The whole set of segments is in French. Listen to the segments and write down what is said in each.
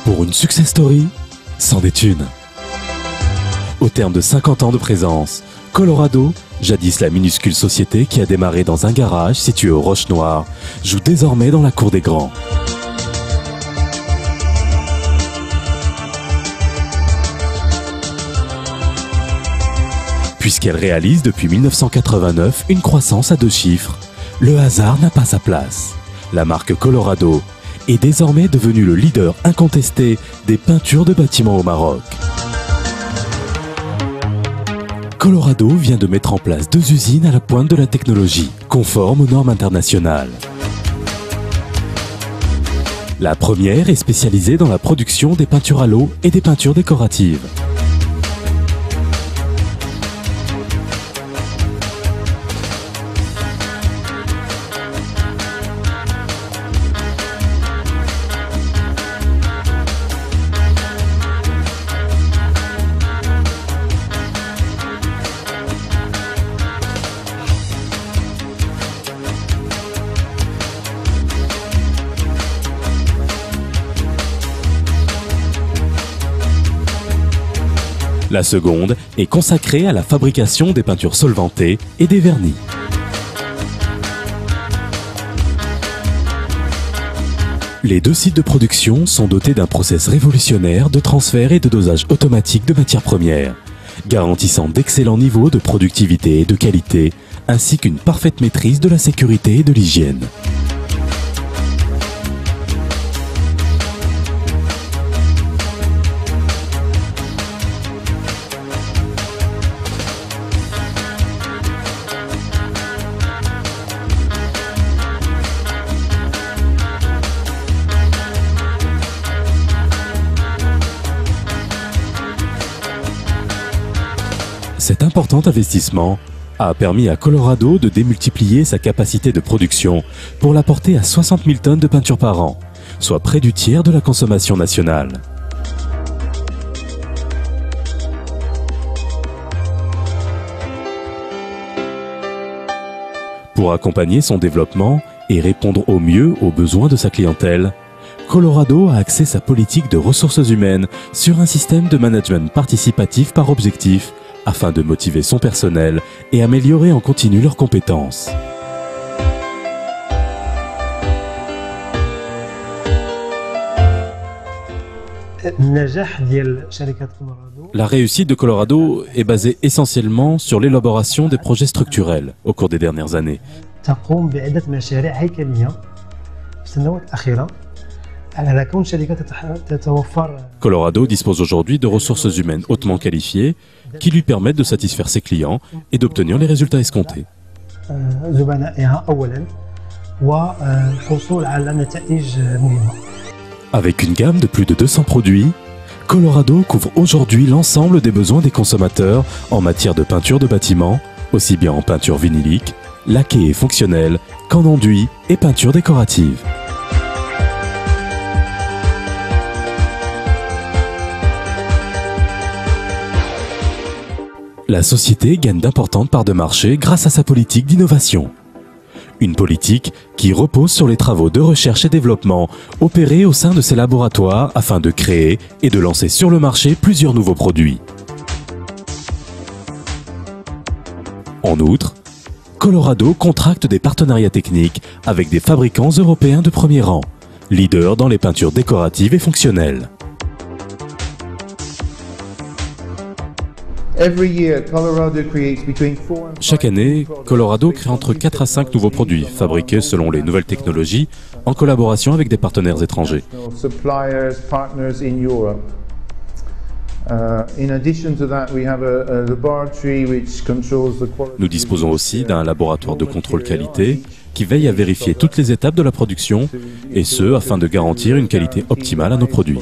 Pour une success story, c'en est une. Au terme de 50 ans de présence, Colorado, jadis la minuscule société qui a démarré dans un garage situé aux Roches Noires, joue désormais dans la cour des grands. Puisqu'elle réalise depuis 1989 une croissance à 2 chiffres, le hasard n'a pas sa place. La marque Colorado est désormais devenue le leader incontesté des peintures de bâtiments au Maroc. Colorado vient de mettre en place 2 usines à la pointe de la technologie, conformes aux normes internationales. La première est spécialisée dans la production des peintures à l'eau et des peintures décoratives. La seconde est consacrée à la fabrication des peintures solvantées et des vernis. Les 2 sites de production sont dotés d'un process révolutionnaire de transfert et de dosage automatique de matières premières, garantissant d'excellents niveaux de productivité et de qualité, ainsi qu'une parfaite maîtrise de la sécurité et de l'hygiène. Cet important investissement a permis à Colorado de démultiplier sa capacité de production pour la porter à 60 000 tonnes de peinture par an, soit près du tiers de la consommation nationale. Pour accompagner son développement et répondre au mieux aux besoins de sa clientèle, Colorado a axé sa politique de ressources humaines sur un système de management participatif par objectif afin de motiver son personnel et améliorer en continu leurs compétences. La réussite de Colorado est basée essentiellement sur l'élaboration des projets structurels au cours des dernières années. Colorado dispose aujourd'hui de ressources humaines hautement qualifiées qui lui permettent de satisfaire ses clients et d'obtenir les résultats escomptés. Avec une gamme de plus de 200 produits, Colorado couvre aujourd'hui l'ensemble des besoins des consommateurs en matière de peinture de bâtiments, aussi bien en peinture vinylique, laquée et fonctionnelle, qu'en enduit et peinture décorative. La société gagne d'importantes parts de marché grâce à sa politique d'innovation. Une politique qui repose sur les travaux de recherche et développement opérés au sein de ses laboratoires afin de créer et de lancer sur le marché plusieurs nouveaux produits. En outre, Colorado contracte des partenariats techniques avec des fabricants européens de premier rang, leaders dans les peintures décoratives et fonctionnelles. Chaque année, Colorado crée entre 4 à 5 nouveaux produits, fabriqués selon les nouvelles technologies, en collaboration avec des partenaires étrangers. Nous disposons aussi d'un laboratoire de contrôle qualité qui veille à vérifier toutes les étapes de la production, et ce, afin de garantir une qualité optimale à nos produits.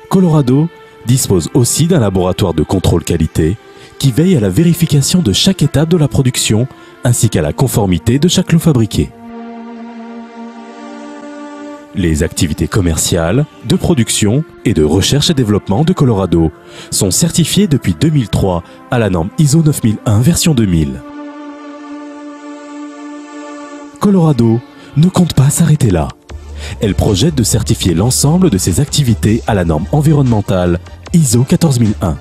Colorado dispose aussi d'un laboratoire de contrôle qualité qui veille à la vérification de chaque étape de la production ainsi qu'à la conformité de chaque lot fabriqué. Les activités commerciales, de production et de recherche et développement de Colorado sont certifiées depuis 2003 à la norme ISO 9001 version 2000. Colorado ne compte pas s'arrêter là. Elle projette de certifier l'ensemble de ses activités à la norme environnementale ISO 14001.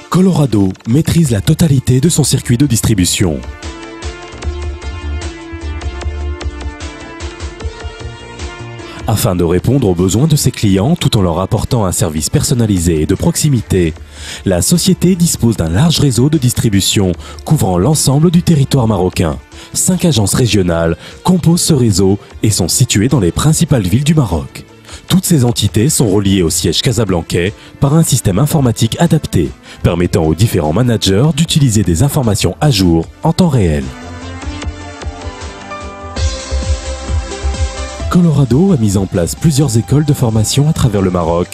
Colorado maîtrise la totalité de son circuit de distribution. Afin de répondre aux besoins de ses clients tout en leur apportant un service personnalisé et de proximité, la société dispose d'un large réseau de distribution couvrant l'ensemble du territoire marocain. 5 agences régionales composent ce réseau et sont situées dans les principales villes du Maroc. Toutes ces entités sont reliées au siège casablancais par un système informatique adapté, permettant aux différents managers d'utiliser des informations à jour en temps réel. Colorado a mis en place plusieurs écoles de formation à travers le Maroc,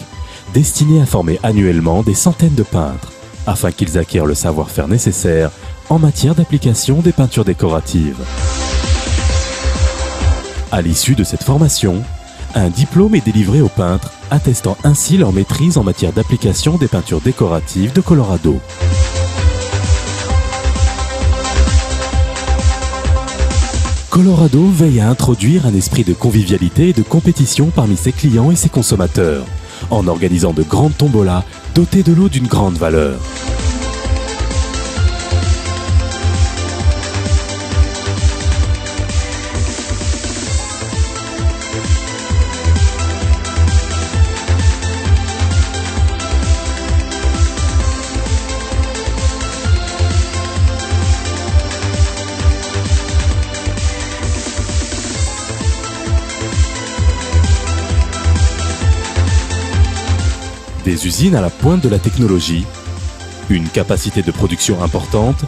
destinées à former annuellement des centaines de peintres, afin qu'ils acquièrent le savoir-faire nécessaire en matière d'application des peintures décoratives. À l'issue de cette formation, un diplôme est délivré aux peintres, attestant ainsi leur maîtrise en matière d'application des peintures décoratives de Colorado. Colorado veille à introduire un esprit de convivialité et de compétition parmi ses clients et ses consommateurs, en organisant de grandes tombolas dotées de lots d'une grande valeur. Des usines à la pointe de la technologie, une capacité de production importante,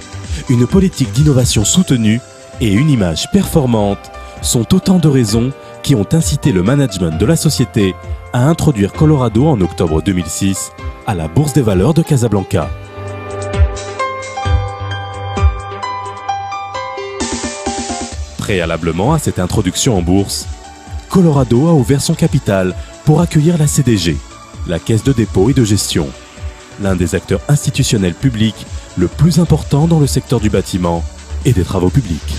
une politique d'innovation soutenue et une image performante sont autant de raisons qui ont incité le management de la société à introduire Colorado en octobre 2006 à la Bourse des valeurs de Casablanca. Préalablement à cette introduction en bourse, Colorado a ouvert son capital pour accueillir la CDG, la Caisse de dépôt et de gestion, l'un des acteurs institutionnels publics le plus important dans le secteur du bâtiment et des travaux publics.